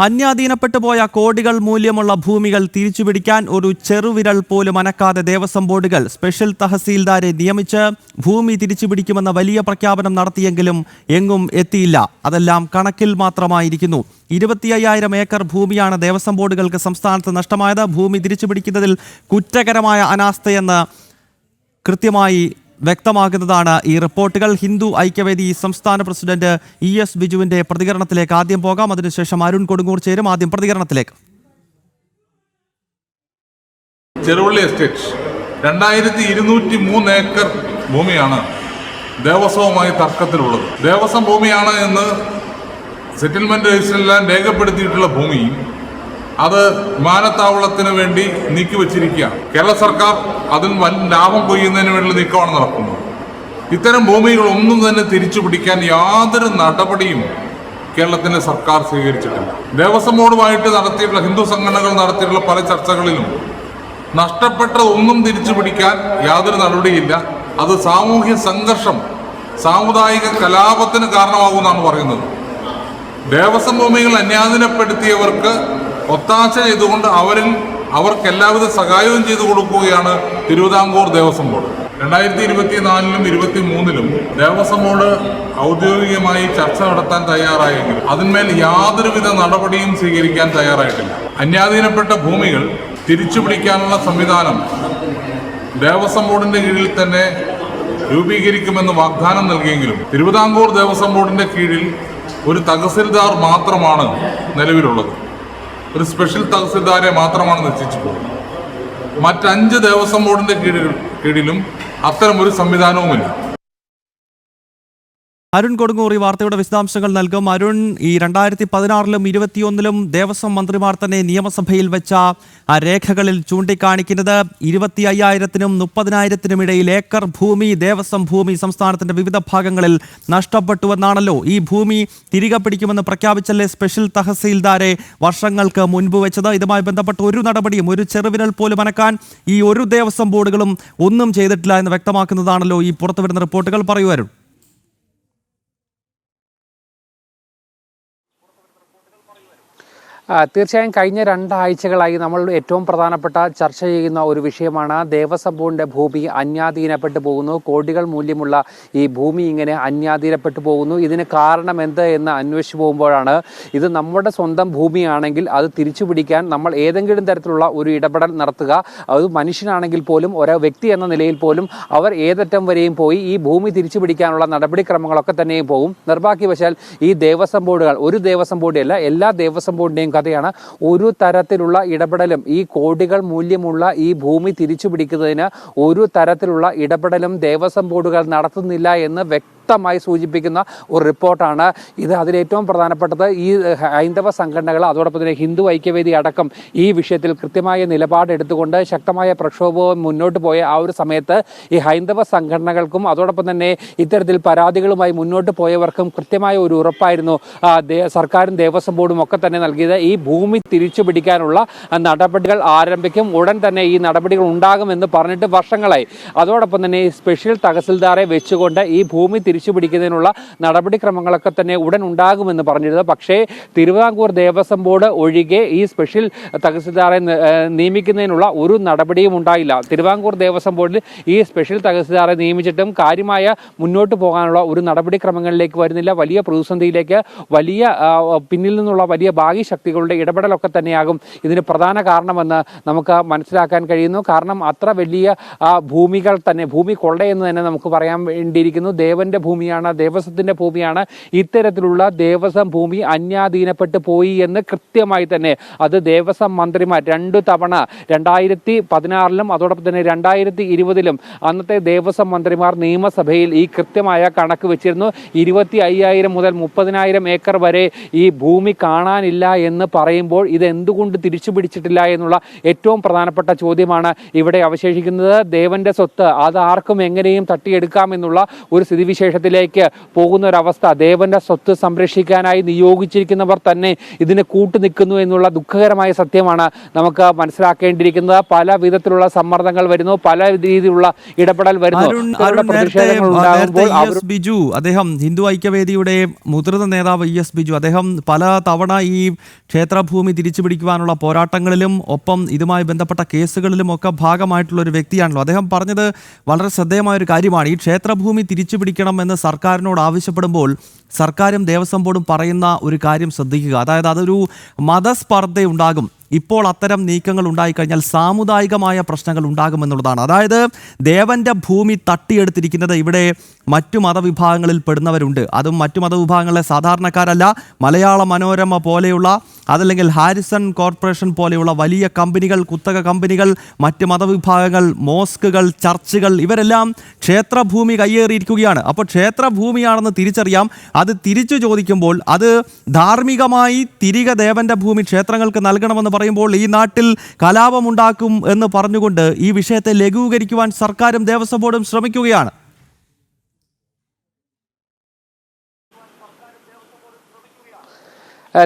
അന്യാധീനപ്പെട്ടു പോയ കോടികൾ മൂല്യമുള്ള ഭൂമികൾ തിരിച്ചുപിടിക്കാൻ ഒരു ചെറുവിരൽ പോലും അനക്കാതെ ദേവസ്വം ബോർഡുകൾ സ്പെഷ്യൽ തഹസീൽദാരെ നിയമിച്ച് ഭൂമി തിരിച്ചുപിടിക്കുമെന്ന വലിയ പ്രഖ്യാപനം നടത്തിയെങ്കിലും എങ്ങും എത്തിയില്ല. അതെല്ലാം കണക്കിൽ മാത്രമായിരിക്കുന്നു. 25,000 ഏക്കർ ഭൂമിയാണ് ദേവസ്വം ബോർഡുകൾക്ക് സംസ്ഥാനത്ത് നഷ്ടമായത്. ഭൂമി തിരിച്ചുപിടിക്കുന്നതിൽ കുറ്റകരമായ അനാസ്ഥയെന്ന് കൃത്യമായി വ്യക്തമാകുന്നതാണ് ഈ റിപ്പോർട്ടുകൾ. ഹിന്ദു ഐക്യവേദി സംസ്ഥാന പ്രസിഡന്റ് ES ബിജുവിന്റെ പ്രതികരണത്തിലേക്ക് ആദ്യം പോകാം. അതിനുശേഷം അരുൺ കൊടുങ്ങൂർ ചേരും. ആദ്യം പ്രതികരണത്തിലേക്ക്. ചെറുവള്ളി എസ്റ്റേറ്റ് 2203 ഏക്കർ ഭൂമിയാണ് ദേവസ്വവുമായി തർക്കത്തിലുള്ളത്. ദേവസ്വം ഭൂമിയാണ് എന്ന് സെറ്റിൽമെന്റ് രജിസ്റ്ററിലെല്ലാം രേഖപ്പെടുത്തിയിട്ടുള്ള ഭൂമി അത് വിമാനത്താവളത്തിന് വേണ്ടി നീക്കിവച്ചിരിക്കുകയാണ്. കേരള സർക്കാർ അതിൽ വൻ ലാഭം കൊയ്യുന്നതിന് വേണ്ടിയുള്ള നീക്കമാണ് നടക്കുന്നത്. ഇത്തരം ഭൂമികളൊന്നും തന്നെ തിരിച്ചു പിടിക്കാൻ യാതൊരു നടപടിയും കേരളത്തിൻ്റെ സർക്കാർ സ്വീകരിച്ചിട്ടില്ല. ദേവസ്വം ബോർഡുമായിട്ട് നടത്തിയിട്ടുള്ള ഹിന്ദു സംഘടനകൾ നടത്തിയിട്ടുള്ള പല ചർച്ചകളിലും നഷ്ടപ്പെട്ടതൊന്നും തിരിച്ചു പിടിക്കാൻ യാതൊരു നടപടിയില്ല. അത് സാമൂഹ്യ സംഘർഷം, സാമുദായിക കലാപത്തിന് കാരണമാകുമെന്നാണ് പറയുന്നത്. ദേവസ്വം ഭൂമികൾ അന്യാധീനപ്പെടുത്തിയവർക്ക് ഒത്താശ ചെയ്തുകൊണ്ട് അവർക്ക് എല്ലാവിധ സഹായവും ചെയ്തു കൊടുക്കുകയാണ് തിരുവിതാംകൂർ ദേവസ്വം ബോർഡ്. 2024-ലും 2023-ലും ദേവസ്വം ബോർഡ് ഔദ്യോഗികമായി ചർച്ച നടത്താൻ തയ്യാറായെങ്കിലും അതിന്മേൽ യാതൊരുവിധ നടപടിയും സ്വീകരിക്കാൻ തയ്യാറായിട്ടില്ല. അന്യാധീനപ്പെട്ട ഭൂമികൾ തിരിച്ചുപിടിക്കാനുള്ള സംവിധാനം ദേവസ്വം ബോർഡിന്റെ കീഴിൽ തന്നെ രൂപീകരിക്കുമെന്ന് വാഗ്ദാനം നൽകിയെങ്കിലും തിരുവിതാംകൂർ ദേവസ്വം ബോർഡിന്റെ കീഴിൽ ഒരു തഹസിൽദാർ മാത്രമാണ് നിലവിലുള്ളത്. ഒരു സ്പെഷ്യൽ തഹസിൽദാരെ മാത്രമാണ് നിശ്ചയിച്ചിട്ടുള്ളത്. മറ്റ് 5 ദേവസ്വം ബോർഡിന്റെ കീഴിലും അത്തരമൊരു സംവിധാനവുമില്ല. അരുൺ കൊടുങ്ങൂർ ഈ വാർത്തയുടെ വിശദാംശങ്ങൾ നൽകും. അരുൺ, ഈ 2016-ലും 2021-ലും ദേവസ്വം മന്ത്രിമാർ തന്നെ നിയമസഭയിൽ വെച്ച ആ രേഖകളിൽ ചൂണ്ടിക്കാണിക്കുന്നത് 25,000-നും 30,000-നും ഇടയിൽ ഏക്കർ ഭൂമി, ദേവസ്വം ഭൂമി സംസ്ഥാനത്തിന്റെ വിവിധ ഭാഗങ്ങളിൽ നഷ്ടപ്പെട്ടുവെന്നാണല്ലോ. ഈ ഭൂമി തിരികെ പിടിക്കുമെന്ന് പ്രഖ്യാപിച്ചല്ലേ സ്പെഷ്യൽ തഹസീൽദാരെ വർഷങ്ങൾക്ക് മുൻപ് വെച്ചത്. ഇതുമായി ബന്ധപ്പെട്ട് ഒരു നടപടിയും, ഒരു ചെറുവിരൽ പോലും അനക്കാൻ ഈ ഒരു ദേവസ്വം ബോർഡുകളും ഒന്നും ചെയ്തിട്ടില്ല എന്ന് വ്യക്തമാക്കുന്നതാണല്ലോ ഈ പുറത്തുവരുന്ന റിപ്പോർട്ടുകൾ. പറയൂ അരുൺ. തീർച്ചയായും കഴിഞ്ഞ 2 ആഴ്ചകളായി നമ്മൾ ഏറ്റവും പ്രധാനപ്പെട്ട ചർച്ച ചെയ്യുന്ന ഒരു വിഷയമാണ് ദേവസ്വം ബോർഡിൻ്റെ ഭൂമി അന്യാധീനപ്പെട്ടു പോകുന്നു. കോടികൾ മൂല്യമുള്ള ഈ ഭൂമി ഇങ്ങനെ അന്യാധീനപ്പെട്ടു പോകുന്നു. ഇതിന് കാരണം എന്ത് എന്ന് അന്വേഷിച്ചു പോകുമ്പോഴാണ് ഇത് നമ്മുടെ സ്വന്തം ഭൂമിയാണെങ്കിൽ അത് തിരിച്ചു പിടിക്കാൻ നമ്മൾ ഏതെങ്കിലും തരത്തിലുള്ള ഒരു ഇടപെടൽ നടത്തുക. അത് മനുഷ്യനാണെങ്കിൽ പോലും ഓരോ വ്യക്തി എന്ന നിലയിൽ പോലും അവർ ഏതറ്റം വരെയും പോയി ഈ ഭൂമി തിരിച്ചു പിടിക്കാനുള്ള നടപടിക്രമങ്ങളൊക്കെ തന്നെയും പോകും. നിർഭാഗ്യവശാൽ ഈ ദേവസ്വം ബോർഡുകൾ, ഒരു ദേവസ്വം ബോർഡല്ല, എല്ലാ ദേവസ്വം ബോർഡിൻ്റെയും കഥയാണ്. ഒരു തരത്തിലുള്ള ഇടപെടലും, ഈ കോടികൾ മൂല്യമുള്ള ഈ ഭൂമി തിരിച്ചു പിടിക്കുന്നതിന് ഒരു തരത്തിലുള്ള ഇടപെടലും ദേവസ്വം ബോർഡുകൾ നടത്തുന്നില്ല എന്ന് വ്യക്തമായി സൂചിപ്പിക്കുന്ന ഒരു റിപ്പോർട്ടാണ് ഇത്. അതിലേറ്റവും പ്രധാനപ്പെട്ടത് ഈ ഹൈന്ദവ സംഘടനകൾ, അതോടൊപ്പം തന്നെ ഹിന്ദു ഐക്യവേദി അടക്കം ഈ വിഷയത്തിൽ കൃത്യമായ നിലപാടെടുത്തുകൊണ്ട് ശക്തമായ പ്രക്ഷോഭവും മുന്നോട്ട് പോയ ആ ഒരു സമയത്ത് ഈ ഹൈന്ദവ സംഘടനകൾക്കും അതോടൊപ്പം തന്നെ ഇത്തരത്തിൽ പരാതികളുമായി മുന്നോട്ട് പോയവർക്കും കൃത്യമായ ഒരു ഉറപ്പായിരുന്നു സർക്കാരും ദേവസ്വം ബോർഡും ഒക്കെ തന്നെ നൽകിയത്. ഈ ഭൂമി തിരിച്ചു പിടിക്കാനുള്ള നടപടികൾ ആരംഭിക്കും, ഉടൻ തന്നെ ഈ നടപടികൾ ഉണ്ടാകുമെന്ന് പറഞ്ഞിട്ട് വർഷങ്ങളായി. അതോടൊപ്പം തന്നെ സ്പെഷ്യൽ തഹസിൽദാരെ വെച്ചുകൊണ്ട് ഈ ഭൂമി തിരിച്ചു പിടിക്കുന്നതിനുള്ള നടപടിക്രമങ്ങളൊക്കെ തന്നെ ഉടൻ ഉണ്ടാകുമെന്ന് പറഞ്ഞിരുന്നത്. പക്ഷേ തിരുവിതാംകൂർ ദേവസ്വം ബോർഡ് ഒഴികെ ഈ സ്പെഷ്യൽ തഹസിൽദാരെ നിയമിക്കുന്നതിനുള്ള ഒരു നടപടിയും ഉണ്ടായില്ല. തിരുവിതാംകൂർ ദേവസ്വം ബോർഡിൽ ഈ സ്പെഷ്യൽ തഹസിൽദാരെ നിയമിച്ചിട്ടും കാര്യമായ മുന്നോട്ട് പോകാനുള്ള ഒരു നടപടിക്രമങ്ങളിലേക്ക് വരുന്നില്ല. വലിയ പ്രതിസന്ധിയിലേക്ക്, വലിയ പിന്നിൽ നിന്നുള്ള വലിയ ഭാഗ്യശക്തികളുടെ ഇടപെടലൊക്കെ തന്നെയാകും ഇതിന് പ്രധാന കാരണമെന്ന് നമുക്ക് മനസ്സിലാക്കാൻ കഴിയുന്നു. കാരണം അത്ര വലിയ ഭൂമികൾ തന്നെ, ഭൂമി കൊള്ളയെന്ന് തന്നെ നമുക്ക് പറയാൻ വേണ്ടിയിരിക്കുന്നു. ദേവന്റെ ഭൂമിയാണ്, ദേവസ്വത്തിന്റെ ഭൂമിയാണ്. ഇത്തരത്തിലുള്ള ദേവസ്വം ഭൂമി അന്യാധീനപ്പെട്ടു പോയി എന്ന് കൃത്യമായി തന്നെ അത് ദേവസ്വം മന്ത്രിമാർ 2 തവണ 2016-ലും അതോടൊപ്പം തന്നെ 2020-ലും അന്നത്തെ ദേവസ്വം മന്ത്രിമാർ നിയമസഭയിൽ ഈ കൃത്യമായ കണക്ക് വെച്ചിരുന്നു. 25,000 മുതൽ 30,000 ഏക്കർ വരെ ഈ ഭൂമി കാണാനില്ല എന്ന് പറയുമ്പോൾ ഇത് എന്തുകൊണ്ട് തിരിച്ചു പിടിച്ചിട്ടില്ല എന്നുള്ള ഏറ്റവും പ്രധാനപ്പെട്ട ചോദ്യമാണ് ഇവിടെ അവശേഷിക്കുന്നത്. ദേവന്റെ സ്വത്ത് അത് ആർക്കും എങ്ങനെയും തട്ടിയെടുക്കാമെന്നുള്ള ഒരു സ്ഥിതിവിശേഷം അദ്ദേഹത്തിലേക്ക് പോകുന്ന ഒരവസ്ഥ, ദേവന്റെ സ്വത്ത് സംരക്ഷിക്കാനായി നിയോഗിച്ചിരിക്കുന്നവർ തന്നെ ഇതിന് കൂട്ടുനിൽക്കുന്നു എന്നുള്ള ദുഃഖകരമായ സത്യമാണ് നമുക്ക് മനസ്സിലാക്കേണ്ടിയിരിക്കുന്നത്. പല വിധത്തിലുള്ള സമ്മർദ്ദങ്ങൾ വരുന്നു, പല രീതിയിലുള്ള ഇടപെടൽ വരുന്നു. പ്രതിഷേധങ്ങൾ ഉണ്ടാകുമ്പോൾ ബിജു, അദ്ദേഹം ഹിന്ദു ഐക്യവേദിയുടെ മുതിർന്ന നേതാവ് ES ബിജു, അദ്ദേഹം പല തവണ ഈ ക്ഷേത്രഭൂമി തിരിച്ചുപിടിക്കുവാനുള്ള പോരാട്ടങ്ങളിലും ഒപ്പം ഇതുമായി ബന്ധപ്പെട്ട കേസുകളിലും ഒക്കെ ഭാഗമായിട്ടുള്ള ഒരു വ്യക്തിയാണല്ലോ. അദ്ദേഹം പറഞ്ഞത് വളരെ ശ്രദ്ധേയമായ ഒരു കാര്യമാണ്. ഈ ക്ഷേത്രഭൂമി തിരിച്ചുപിടിക്കണം എന്ന് സർക്കാരിനോട് ആവശ്യപ്പെടുമ്പോൾ സർക്കാരും ദേവസ്വം ബോർഡും പറയുന്ന ഒരു കാര്യം ശ്രദ്ധിക്കുക. അതായത് അതൊരു മതസ്പർദ്ധയുണ്ടാകും. ഇപ്പോൾ അത്തരം നീക്കങ്ങൾ ഉണ്ടായിക്കഴിഞ്ഞാൽ സാമുദായികമായ പ്രശ്നങ്ങൾ ഉണ്ടാകുമെന്നുള്ളതാണ്. അതായത് ദേവന്റെ ഭൂമി തട്ടിയെടുത്തിരിക്കുന്നത് ഇവിടെ മറ്റു മതവിഭാഗങ്ങളിൽ പെടുന്നവരുണ്ട്. അതും മറ്റു മതവിഭാഗങ്ങളിലെ സാധാരണക്കാരല്ല. മലയാള മനോരമ പോലെയുള്ള, അതല്ലെങ്കിൽ ഹാരിസൺ കോർപ്പറേഷൻ പോലെയുള്ള വലിയ കമ്പനികൾ, കുത്തക കമ്പനികൾ, മറ്റ് മതവിഭാഗങ്ങൾ, മോസ്കുകൾ, ചർച്ചുകൾ, ഇവരെല്ലാം ക്ഷേത്രഭൂമി കയ്യേറിയിരിക്കുകയാണ്. അപ്പോൾ ക്ഷേത്രഭൂമിയാണെന്ന് തിരിച്ചറിയാം. അത് തിരിച്ചു ചോദിക്കുമ്പോൾ അത് ധാർമ്മികമായി തിരികെ ദേവന്റെ ഭൂമി ക്ഷേത്രങ്ങൾക്ക് നൽകണമെന്ന് പറയുമ്പോൾ ഈ നാട്ടിൽ കലാപമുണ്ടാക്കും എന്ന് പറഞ്ഞുകൊണ്ട് ഈ വിഷയത്തെ ലഘൂകരിക്കുവാൻ സർക്കാരും ദേവസ്വം ബോർഡും ശ്രമിക്കുകയാണ്.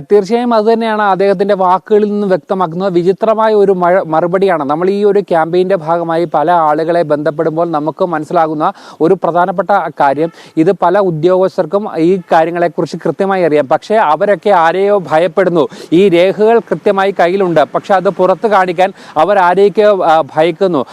തീർച്ചയായും അതുതന്നെയാണ് അദ്ദേഹത്തിൻ്റെ വാക്കുകളിൽ നിന്ന് വ്യക്തമാക്കുന്നത്. വിചിത്രമായ ഒരു മറുപടിയാണ്. നമ്മൾ ഈ ഒരു ക്യാമ്പയിൻ്റെ ഭാഗമായി പല ആളുകളെ ബന്ധപ്പെടുമ്പോൾ നമുക്ക് മനസ്സിലാകുന്ന ഒരു പ്രധാനപ്പെട്ട കാര്യം, ഇത് പല ഉദ്യോഗസ്ഥർക്കും ഈ കാര്യങ്ങളെക്കുറിച്ച് കൃത്യമായി അറിയാം. പക്ഷേ അവരൊക്കെ ആരെയോ ഭയപ്പെടുന്നു. ഈ രേഖകൾ കൃത്യമായി കയ്യിലുണ്ട്, പക്ഷെ അത് പുറത്ത് കാണിക്കാൻ അവർ ആരെയൊക്കെ ഭയക്കുന്നു.